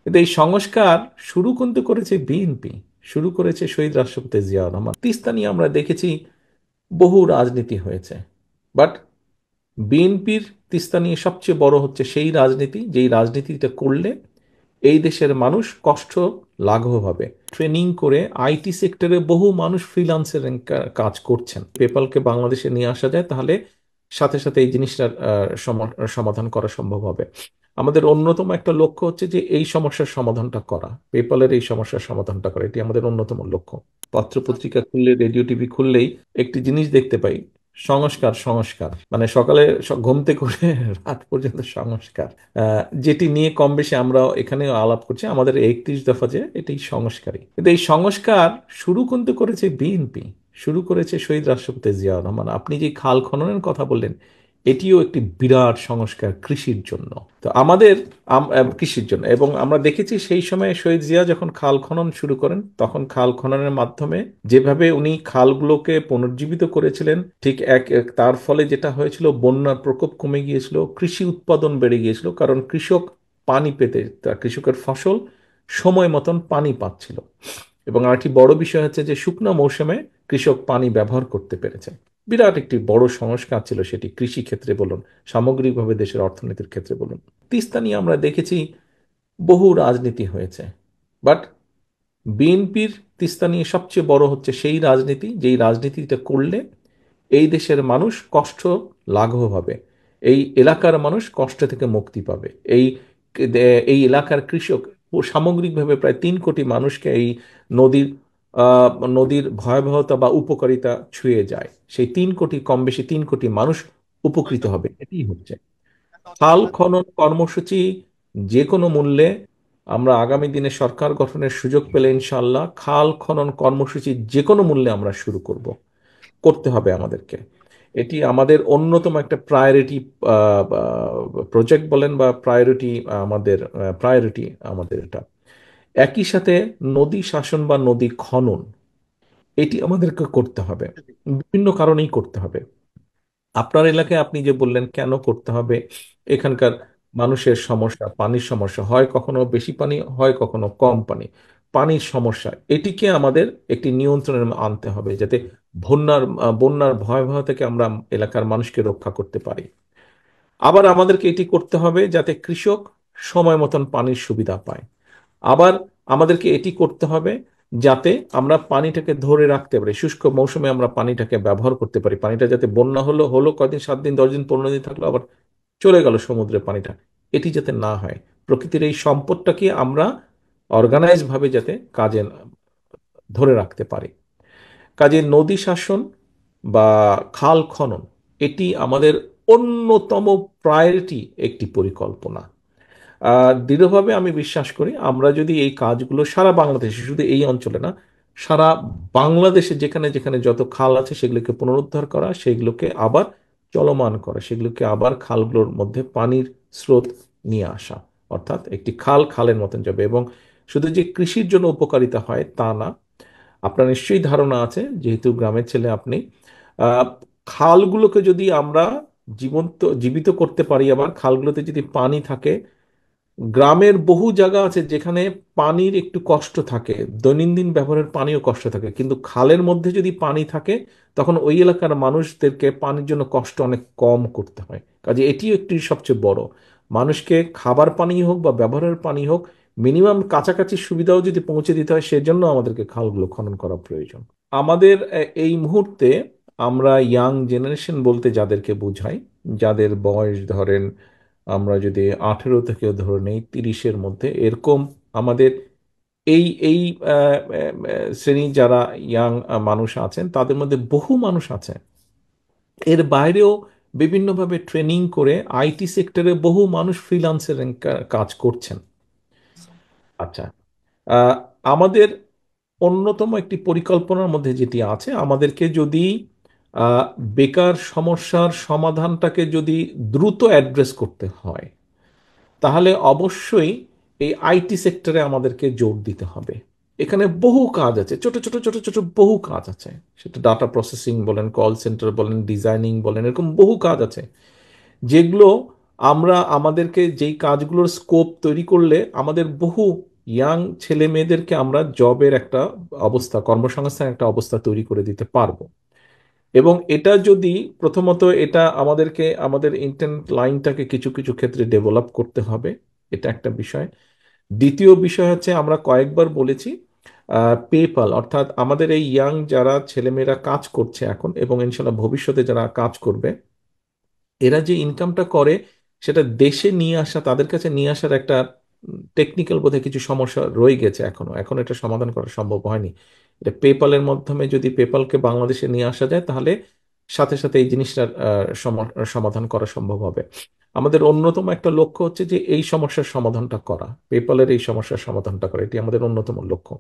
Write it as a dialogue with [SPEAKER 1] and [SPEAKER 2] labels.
[SPEAKER 1] কিন্তু এই সংস্কার শুরু কিন্তু করেছে বিএনপি, শুরু করেছে শহীদ রাষ্ট্রপতি জিয়াউর রহমান। তিস্তা নিয়ে আমরা দেখেছি বহু রাজনীতি হয়েছে, বাট বিএনপির তিস্তা নিয়ে সবচেয়ে বড় হচ্ছে সেই রাজনীতি যেই রাজনীতিটা করলে এই দেশের মানুষ কষ্ট লাঘব হবে। ট্রেনিং করে আইটি সেক্টরে বহু মানুষ ফ্রিল্যান্সের কাজ করছেন। পেপালকে বাংলাদেশে নিয়ে আসা যায়, তাহলে সাথে সাথে এই জিনিসটার সমাধান করা সম্ভব হবে। আমাদের অন্যতম একটা লক্ষ্য হচ্ছে যে এই সমস্যার সমাধানটা করা, পেপালের এই সমস্যার সমাধানটা করা, এটি আমাদের অন্যতম লক্ষ্য। পত্রপত্রিকা খুললে, রেডিও টিভি খুললেই একটি জিনিস দেখতে পাই, সংস্কার সংস্কার, মানে সকালে ঘুম থেকে করে রাত পর্যন্ত সংস্কার, যেটি নিয়ে কম বেশি আমরা এখানে আলাপ করছি। আমাদের 31 দফা যে এটি সংস্কারই, কিন্তু এই সংস্কার শুরু কিন্তু করেছে বিএনপি, শুরু করেছে শহীদ রাষ্ট্রপতি জিয়াউর রহমান। আপনি যে খাল খননের কথা বললেন, এটিও একটি বিরাট সংস্কার কৃষির জন্য। তো আমাদের কৃষির জন্য, এবং আমরা দেখেছি সেই সময় শহীদ জিয়া যখন খাল খনন শুরু করেন, তখন খাল খননের মাধ্যমে যেভাবে উনি খালগুলোকে পুনর্জীবিত করেছিলেন, ঠিক তার ফলে যেটা হয়েছিল, বন্যার প্রকোপ কমে গিয়েছিল, কৃষি উৎপাদন বেড়ে গিয়েছিল, কারণ কৃষক পানি পেতে, কৃষকের ফসল সময় মতন পানি পাচ্ছিল। এবং আরেকটি বড় বিষয় হচ্ছে যে শুকনো মৌসুমে কৃষক পানি ব্যবহার করতে পেরেছে। বিরাট একটি বড় সংস্কার ছিল সেটি, কৃষি ক্ষেত্রে বলুন, সামগ্রিকভাবে দেশের অর্থনীতির ক্ষেত্রে বলুন। তিস্তা নিয়ে আমরা দেখেছি বহু রাজনীতি হয়েছে, বাট বিএনপির তিস্তা নিয়ে সবচেয়ে বড় হচ্ছে সেই রাজনীতি যেই রাজনীতিটা করলে এই দেশের মানুষ কষ্ট লাঘব হবে, এই এলাকার মানুষ কষ্ট থেকে মুক্তি পাবে। এই এলাকার কৃষক সামগ্রিকভাবে প্রায় 3 কোটি মানুষকে এই নদীর নদীর ভয়াবহতা বা উপকারিতা ছুঁয়ে যায়। সেই 3 কোটি, কম বেশি 3 কোটি মানুষ উপকৃত হবে, এটি হচ্ছে খাল খনন কর্মসূচি। যে কোনো মূল্যে আমরা আগামী দিনে সরকার গঠনের সুযোগ পেলে ইনশাল্লাহ খাল খনন কর্মসূচি যে কোনো মূল্যে আমরা শুরু করতে হবে আমাদেরকে। এটি আমাদের অন্যতম একটা প্রায়োরিটি প্রজেক্ট বলেন বা প্রায়োরিটি, আমাদের প্রায়োরিটি আমাদের এটা। একই সাথে নদী শাসন বা নদী খনন, এটি আমাদেরকে করতে হবে, বিভিন্ন কারণেই করতে হবে। আপনার এলাকায় আপনি যে বললেন কেন করতে হবে, এখানকার মানুষের সমস্যা, পানির সমস্যা, হয় কখনো বেশি পানি, হয় কখনো কম পানি, পানির সমস্যা, এটিকে আমাদের একটি নিয়ন্ত্রণে আনতে হবে, যাতে বন্যার ভয়াবহ থেকে আমরা এলাকার মানুষকে রক্ষা করতে পারি। আবার আমাদেরকে এটি করতে হবে যাতে কৃষক সময় মতন পানির সুবিধা পায়। আবার আমাদেরকে এটি করতে হবে যাতে আমরা পানিটাকে ধরে রাখতে পারি, শুষ্ক মৌসুমে আমরা পানিটাকে ব্যবহার করতে পারি। পানিটা যাতে বন্যা হলো হলো কদিন, 7 দিন, 10 দিন, 15 দিন থাকলো, আবার চলে গেল সমুদ্রের পানিটা, এটি যাতে না হয়। প্রকৃতির এই সম্পদটাকে আমরা অর্গানাইজ ভাবে যাতে কাজে ধরে রাখতে পারি। কাজে নদী শাসন বা খাল খনন, এটি আমাদের অন্যতম প্রায়োরিটি একটি পরিকল্পনা। দৃঢ়ভাবে আমি বিশ্বাস করি আমরা যদি এই কাজগুলো সারা বাংলাদেশে, শুধু এই অঞ্চলে না, সারা বাংলাদেশে যেখানে যেখানে যত খাল আছে সেগুলোকে পুনরুদ্ধার করা, সেগুলোকে আবার চলমান করা, সেগুলোকে আবার খালগুলোর মধ্যে পানির স্রোত নিয়ে আসা, অর্থাৎ একটি খাল খালের মতন যাবে। এবং শুধু যে কৃষির জন্য উপকারিতা হয় তা না, আপনার নিশ্চয়ই ধারণা আছে, যেহেতু গ্রামের ছেলে আপনি, আহ, খালগুলোকে যদি আমরা জীবিত করতে পারি, আবার খালগুলোতে যদি পানি থাকে, গ্রামের বহু জায়গা আছে যেখানে পানির একটু কষ্ট থাকে, দৈনন্দিন ব্যবহারের পানিও কষ্ট থাকে, কিন্তু খালের মধ্যে যদি পানি থাকে তখন ওই এলাকার মানুষদেরকে পানির জন্য কষ্ট অনেক কম করতে হয়। কাজে এটিও একটি সবচেয়ে বড়, মানুষকে খাবার পানি হোক বা ব্যবহারের পানি হোক, মিনিমাম কাছাকাছি সুবিধাও যদি পৌঁছে দিতে হয়, সেজন্য আমাদেরকে খালগুলো খনন করা প্রয়োজন। আমাদের এই মুহূর্তে আমরা ইয়াং জেনারেশন বলতে যাদেরকে বোঝাই, যাদের বয়স ধরেন, আমরা যদি 18 থেকে ধরে নেই 30-এর মধ্যে, এরকম আমাদের এই এই শ্রেণী যারা ইয়াং মানুষ আছেন, তাদের মধ্যে বহু মানুষ আছে এর বাইরেও বিভিন্নভাবে ট্রেনিং করে আইটি সেক্টরে বহু মানুষ ফ্রিল্যান্সের কাজ করছেন। আচ্ছা, আহ, আমাদের অন্যতম একটি পরিকল্পনার মধ্যে যেটি আছে, আমাদেরকে যদি আহ, বেকার সমস্যার সমাধানটাকে যদি দ্রুত অ্যাড্রেস করতে হয়, তাহলে অবশ্যই এই আইটি সেক্টরে আমাদেরকে জোর দিতে হবে। এখানে বহু কাজ আছে, ছোট ছোট ছোট ছোট বহু কাজ আছে, সেটা ডাটা প্রসেসিং বলেন, কল সেন্টার বলেন, ডিজাইনিং বলেন, এরকম বহু কাজ আছে যেগুলো আমরা আমাদেরকে যেই কাজগুলোর স্কোপ তৈরি করলে আমাদের বহু ইয়াং ছেলে মেয়েদেরকে আমরা জবের একটা অবস্থা, কর্মসংস্থানের একটা অবস্থা তৈরি করে দিতে পারবো। এবং এটা যদি প্রথমত এটা আমাদেরকে আমাদের ইন্টারনেট লাইনটাকে কিছু কিছু ক্ষেত্রে ডেভেলপ করতে হবে, এটা একটা বিষয়। দ্বিতীয় বিষয় হচ্ছে আমরা কয়েকবার বলেছি পেপাল, অর্থাৎ আমাদের এই ইয়াং যারা ছেলেমেয়েরা কাজ করছে এখন এবং ইনশাল্লাহ ভবিষ্যতে যারা কাজ করবে, এরা যে ইনকামটা করে সেটা দেশে নিয়ে আসা, তাদের কাছে নিয়ে আসার একটা টেকনিক্যাল বোধহয় কিছু সমস্যা রয়ে গেছে এখনো, এখন এটা সমাধান করা সম্ভব হয়নি। এটা পেপালের মাধ্যমে যদি পেপালকে বাংলাদেশে নিয়ে আসা যায় তাহলে সাথে সাথে এই জিনিসটার সমাধান করা সম্ভব হবে। আমাদের অন্যতম একটা লক্ষ্য হচ্ছে যে এই সমস্যার সমাধানটা করা, পেপালের এই সমস্যার সমাধানটা করা, এটি আমাদের অন্যতম লক্ষ্য।